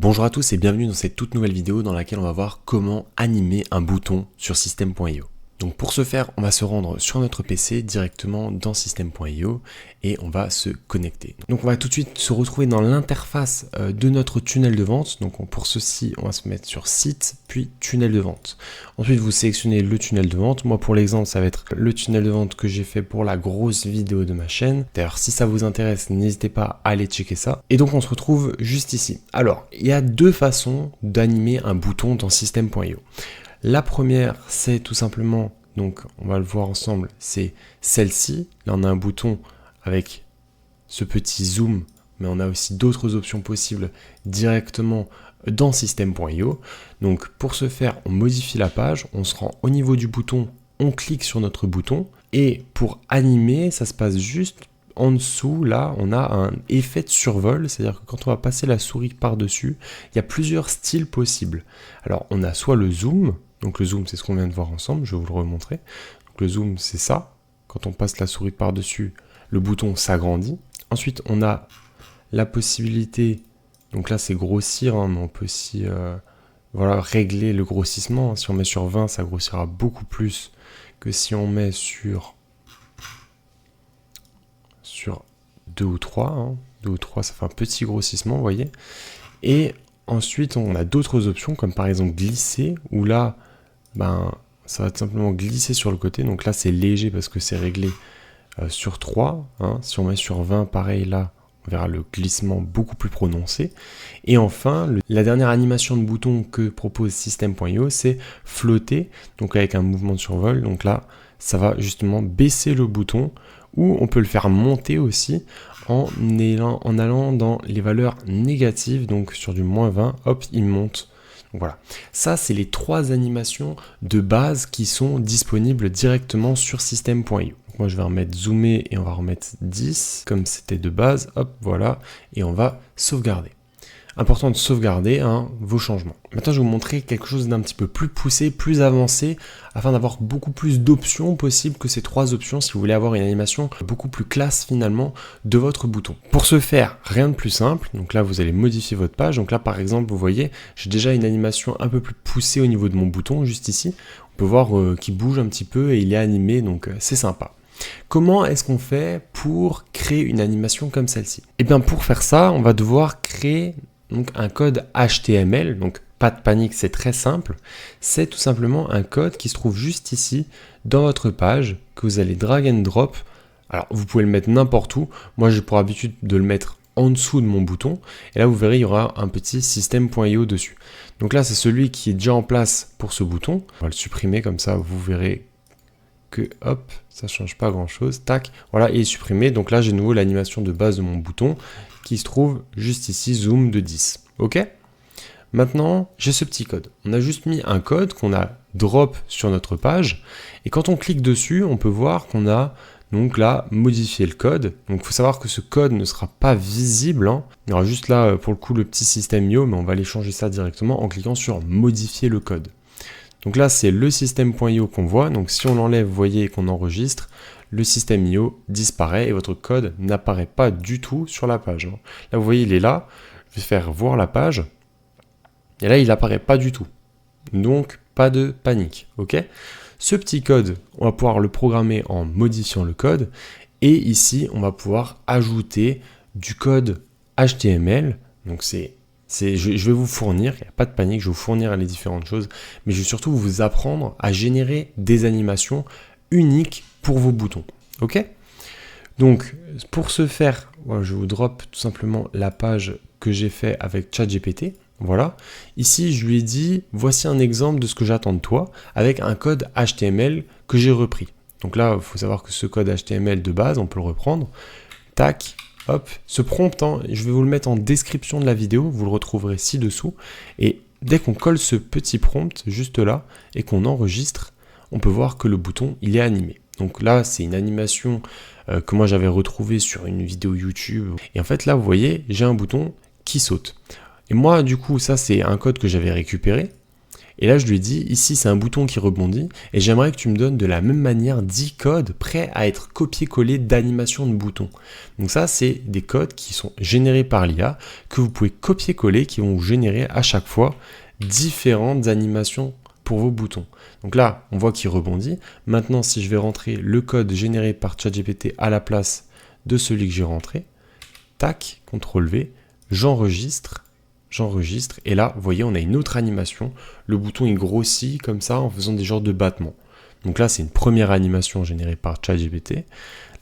Bonjour à tous et bienvenue dans cette toute nouvelle vidéo dans laquelle on va voir comment animer un bouton sur System.io. Donc pour ce faire, on va se rendre sur notre PC directement dans System.io et on va se connecter. Donc on va tout de suite se retrouver dans l'interface de notre tunnel de vente. Donc pour ceci, on va se mettre sur site, puis tunnel de vente. Ensuite, vous sélectionnez le tunnel de vente. Moi pour l'exemple, ça va être le tunnel de vente que j'ai fait pour la grosse vidéo de ma chaîne. D'ailleurs, si ça vous intéresse, n'hésitez pas à aller checker ça. Et donc on se retrouve juste ici. Alors, il y a deux façons d'animer un bouton dans System.io. La première, c'est tout simplement, donc on va le voir ensemble, c'est celle-ci. Là, on a un bouton avec ce petit zoom, mais on a aussi d'autres options possibles directement dans System.io. Donc pour ce faire, on modifie la page, on se rend au niveau du bouton, on clique sur notre bouton, et pour animer, ça se passe juste en dessous. Là, on a un effet de survol, c'est-à-dire que quand on va passer la souris par-dessus, il y a plusieurs styles possibles. Alors, on a soit le zoom, donc le zoom, c'est ce qu'on vient de voir ensemble, je vais vous le remontrer. Donc le zoom, c'est ça. Quand on passe la souris par-dessus, le bouton s'agrandit. Ensuite, on a la possibilité, donc là, c'est grossir, hein, mais on peut aussi régler le grossissement. Si on met sur 20, ça grossira beaucoup plus que si on met sur 2 ou 3. Hein. 2 ou 3, ça fait un petit grossissement, vous voyez. Et ensuite, on a d'autres options, comme par exemple glisser, où là, ça va tout simplement glisser sur le côté. Donc là, c'est léger parce que c'est réglé sur 3. Hein. Si on met sur 20, pareil, là, on verra le glissement beaucoup plus prononcé. Et enfin, la dernière animation de bouton que propose System.io, c'est flotter, donc avec un mouvement de survol. Donc là, ça va justement baisser le bouton, ou on peut le faire monter aussi en allant dans les valeurs négatives, donc sur du -20, hop, il monte. Donc voilà, ça c'est les trois animations de base qui sont disponibles directement sur System.io. Moi je vais remettre zoomer et on va remettre 10, comme c'était de base, hop, voilà, et on va sauvegarder. Important de sauvegarder vos changements. Maintenant, je vais vous montrer quelque chose d'un petit peu plus poussé, plus avancé, afin d'avoir beaucoup plus d'options possibles que ces trois options si vous voulez avoir une animation beaucoup plus classe finalement de votre bouton. Pour ce faire, rien de plus simple. Donc là, vous allez modifier votre page. Donc là, par exemple, vous voyez, j'ai déjà une animation un peu plus poussée au niveau de mon bouton, juste ici. On peut voir qu'il bouge un petit peu et il est animé, donc c'est sympa. Comment est-ce qu'on fait pour créer une animation comme celle-ci? Eh bien, pour faire ça, on va devoir créer donc un code HTML, donc pas de panique, c'est très simple. C'est tout simplement un code qui se trouve juste ici dans votre page, que vous allez drag and drop. Alors vous pouvez le mettre n'importe où. Moi j'ai pour habitude de le mettre en dessous de mon bouton. Et là vous verrez, il y aura un petit System.io dessus. Donc là c'est celui qui est déjà en place pour ce bouton. On va le supprimer comme ça, vous verrez que hop, ça change pas grand chose. Tac, voilà, il est supprimé. Donc là j'ai de nouveau l'animation de base de mon bouton qui se trouve juste ici, zoom de 10. Ok? Maintenant, j'ai ce petit code. On a juste mis un code qu'on a drop sur notre page. Et quand on clique dessus, on peut voir qu'on a donc là modifié le code. Donc il faut savoir que ce code ne sera pas visible. Il y aura juste là pour le coup le petit System.io, mais on va aller changer ça directement en cliquant sur modifier le code. Donc là, c'est le System.io qu'on voit. Donc si on l'enlève, vous voyez, et qu'on enregistre, le System.io disparaît et votre code n'apparaît pas du tout sur la page. Là, vous voyez, il est là. Je vais faire voir la page. Et là, il n'apparaît pas du tout. Donc, pas de panique. Ok ? Ce petit code, on va pouvoir le programmer en modifiant le code. Et ici, on va pouvoir ajouter du code HTML. Donc, je vais vous fournir, il n'y a pas de panique, je vais vous fournir les différentes choses, mais je vais surtout vous apprendre à générer des animations uniques pour vos boutons. Ok ? Donc, pour ce faire, je vous drop tout simplement la page que j'ai fait avec ChatGPT. Voilà. Ici, je lui ai dit, voici un exemple de ce que j'attends de toi avec un code HTML que j'ai repris. Donc là, il faut savoir que ce code HTML de base, on peut le reprendre. Tac. Hop, ce prompt, je vais vous le mettre en description de la vidéo, vous le retrouverez ci-dessous. Et dès qu'on colle ce petit prompt juste là et qu'on enregistre, on peut voir que le bouton, il est animé. Donc là, c'est une animation que moi j'avais retrouvée sur une vidéo YouTube. Et en fait, là, vous voyez, j'ai un bouton qui saute. Et moi, du coup, ça, c'est un code que j'avais récupéré. Et là, je lui ai dit, ici, c'est un bouton qui rebondit, et j'aimerais que tu me donnes de la même manière 10 codes prêts à être copiés-collés d'animation de boutons. Donc ça, c'est des codes qui sont générés par l'IA, que vous pouvez copier-coller, qui vont vous générer à chaque fois différentes animations pour vos boutons. Donc là, on voit qu'il rebondit. Maintenant, si je vais rentrer le code généré par ChatGPT à la place de celui que j'ai rentré, tac, CTRL V, j'enregistre, et là, vous voyez, on a une autre animation. Le bouton, il grossit comme ça en faisant des genres de battements. Donc là, c'est une première animation générée par ChatGPT.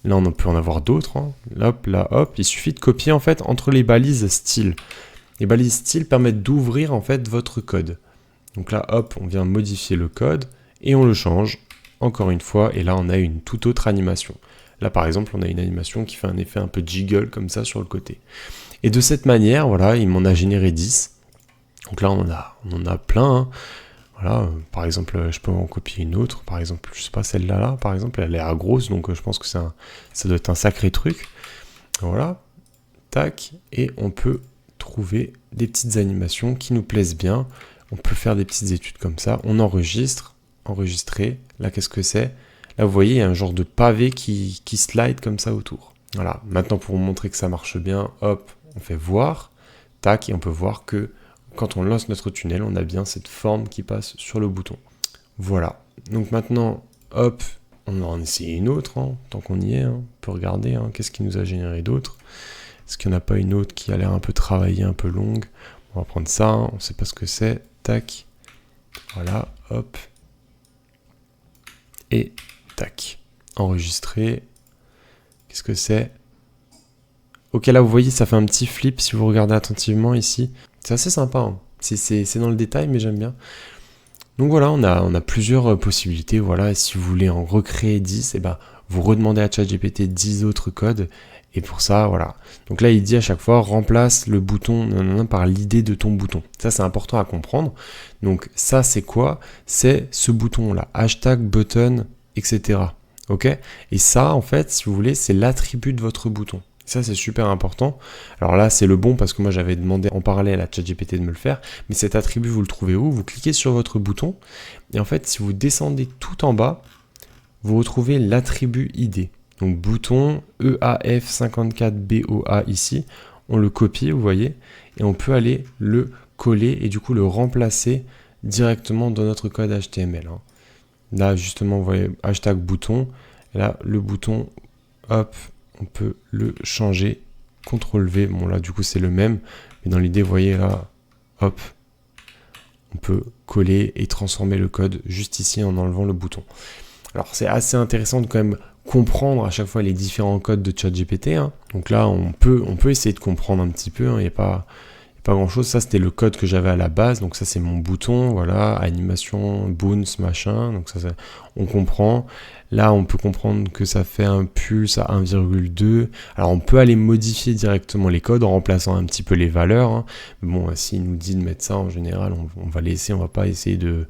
Là, on peut en avoir d'autres. Hein. Hop, là, hop. Il suffit de copier, en fait, entre les balises style. Les balises style permettent d'ouvrir, en fait, votre code. Donc là, hop, on vient modifier le code et on le change, encore une fois. Et là, on a une toute autre animation. Là, par exemple, on a une animation qui fait un effet un peu jiggle, comme ça, sur le côté. Et de cette manière, voilà, il m'en a généré 10. Donc là, on en a plein. Hein. Voilà, par exemple, je peux en copier une autre. Par exemple, je sais pas, celle-là, par exemple, elle a l'air grosse, donc je pense que ça doit être un sacré truc. Voilà, tac, et on peut trouver des petites animations qui nous plaisent bien. On peut faire des petites études comme ça. On enregistre, enregistrer. Là, qu'est-ce que c'est? Là, vous voyez, il y a un genre de pavé qui slide comme ça autour. Voilà, maintenant pour vous montrer que ça marche bien, hop, on fait voir, tac, et on peut voir que quand on lance notre tunnel, on a bien cette forme qui passe sur le bouton. Voilà, donc maintenant, hop, on va en essayer une autre, hein, tant qu'on y est, hein. On peut regarder, hein, qu'est-ce qui nous a généré d'autre. Est-ce qu'il n'y en a pas une autre qui a l'air un peu travaillée, un peu longue? On va prendre ça, hein, on ne sait pas ce que c'est, tac, voilà, hop, et tac, enregistrer. Qu'est-ce que c'est? Ok, là, vous voyez, ça fait un petit flip si vous regardez attentivement ici. C'est assez sympa. Hein. C'est dans le détail, mais j'aime bien. Donc voilà, on a plusieurs possibilités. Voilà, et si vous voulez en recréer 10, eh ben, vous redemandez à ChatGPT 10 autres codes. Et pour ça, voilà. Donc là, il dit à chaque fois, remplace le bouton par l'idée de ton bouton. Ça, c'est important à comprendre. Donc ça, c'est quoi? C'est ce bouton-là. Hashtag, button, etc. Ok? Et ça, en fait, si vous voulez, c'est l'attribut de votre bouton. Ça, c'est super important. Alors là, c'est le bon parce que moi, j'avais demandé en parallèle à ChatGPT de me le faire. Mais cet attribut, vous le trouvez où? Vous cliquez sur votre bouton. Et en fait, si vous descendez tout en bas, vous retrouvez l'attribut ID. Donc bouton EAF54BOA ici. On le copie, vous voyez. Et on peut aller le coller et du coup le remplacer directement dans notre code HTML. Hein. Là, justement, vous voyez, hashtag bouton. Là, le bouton, hop, on peut le changer, CTRL V, bon là du coup c'est le même, mais dans l'idée vous voyez là, hop, on peut coller et transformer le code juste ici en enlevant le bouton. Alors c'est assez intéressant de quand même comprendre à chaque fois les différents codes de ChatGPT, hein. Donc là on peut essayer de comprendre un petit peu, hein. Il n'y a pas grand chose. Ça c'était le code que j'avais à la base, donc ça c'est mon bouton, voilà, animation, bounce, machin, donc ça on comprend. Là on peut comprendre que ça fait un pulse à 1,2. Alors on peut aller modifier directement les codes en remplaçant un petit peu les valeurs, hein. Bon, s'il nous dit de mettre ça, en général on va laisser, on va pas essayer de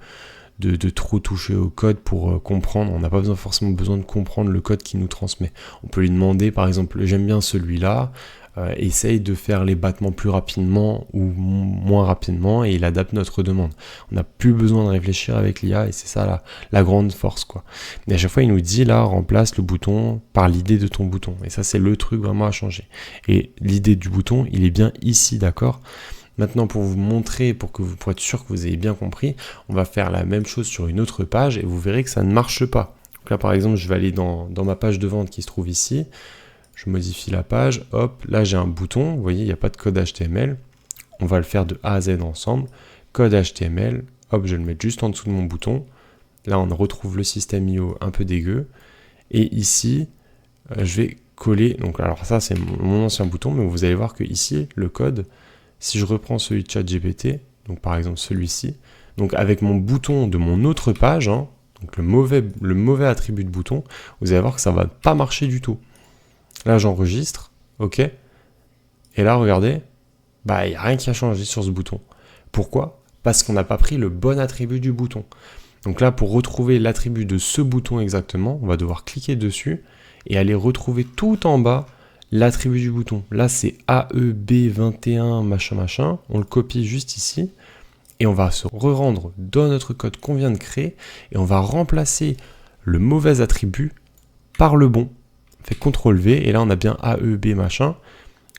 trop toucher au code pour comprendre. On n'a pas forcément besoin de comprendre le code qu'il nous transmet. On peut lui demander par exemple, j'aime bien celui-là, essaye de faire les battements plus rapidement ou moins rapidement et il adapte notre demande. On n'a plus besoin de réfléchir avec l'IA et c'est ça la grande force, quoi. Mais à chaque fois il nous dit là, remplace le bouton par l'idée de ton bouton. Et ça c'est le truc vraiment à changer. Et l'idée du bouton, il est bien ici, d'accord ? Maintenant, pour vous montrer, pour être sûr que vous ayez bien compris, on va faire la même chose sur une autre page et vous verrez que ça ne marche pas. Donc là par exemple, je vais aller dans ma page de vente qui se trouve ici. Je modifie la page, hop, là j'ai un bouton, vous voyez, il n'y a pas de code HTML. On va le faire de A à Z ensemble. Code HTML, hop, je vais le mettre juste en dessous de mon bouton. Là, on retrouve le système IO un peu dégueu. Et ici, je vais coller, donc alors ça c'est mon ancien bouton, mais vous allez voir que ici, le code, si je reprends celui de ChatGPT, donc par exemple celui-ci, donc avec mon bouton de mon autre page, hein, donc le mauvais attribut de bouton, vous allez voir que ça ne va pas marcher du tout. Là, j'enregistre, ok. Et là, regardez, bah, il n'y a rien qui a changé sur ce bouton. Pourquoi? Parce qu'on n'a pas pris le bon attribut du bouton. Donc là, pour retrouver l'attribut de ce bouton exactement, on va devoir cliquer dessus et aller retrouver tout en bas l'attribut du bouton. Là, c'est AEB21 machin machin. On le copie juste ici. et on va se re-rendre dans notre code qu'on vient de créer et on va remplacer le mauvais attribut par le bon. On fait CTRL-V et là on a bien AEB machin.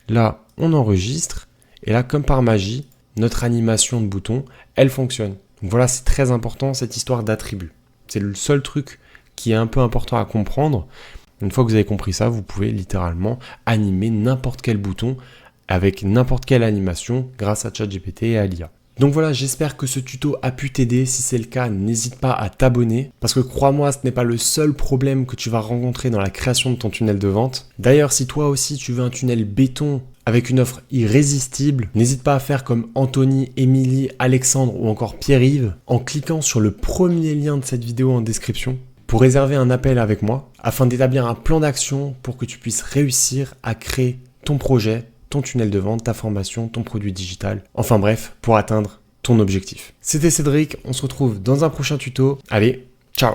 Là on enregistre et là comme par magie, notre animation de bouton, elle fonctionne. Donc voilà, c'est très important cette histoire d'attribut. C'est le seul truc qui est un peu important à comprendre. Une fois que vous avez compris ça, vous pouvez littéralement animer n'importe quel bouton avec n'importe quelle animation grâce à ChatGPT et à l'IA. Donc voilà, j'espère que ce tuto a pu t'aider. Si c'est le cas, n'hésite pas à t'abonner parce que crois-moi, ce n'est pas le seul problème que tu vas rencontrer dans la création de ton tunnel de vente. D'ailleurs, si toi aussi tu veux un tunnel béton avec une offre irrésistible, n'hésite pas à faire comme Anthony, Émilie, Alexandre ou encore Pierre-Yves en cliquant sur le premier lien de cette vidéo en description pour réserver un appel avec moi afin d'établir un plan d'action pour que tu puisses réussir à créer ton projet, ton tunnel de vente, ta formation, ton produit digital. Enfin bref, pour atteindre ton objectif. C'était Cédric, on se retrouve dans un prochain tuto. Allez, ciao!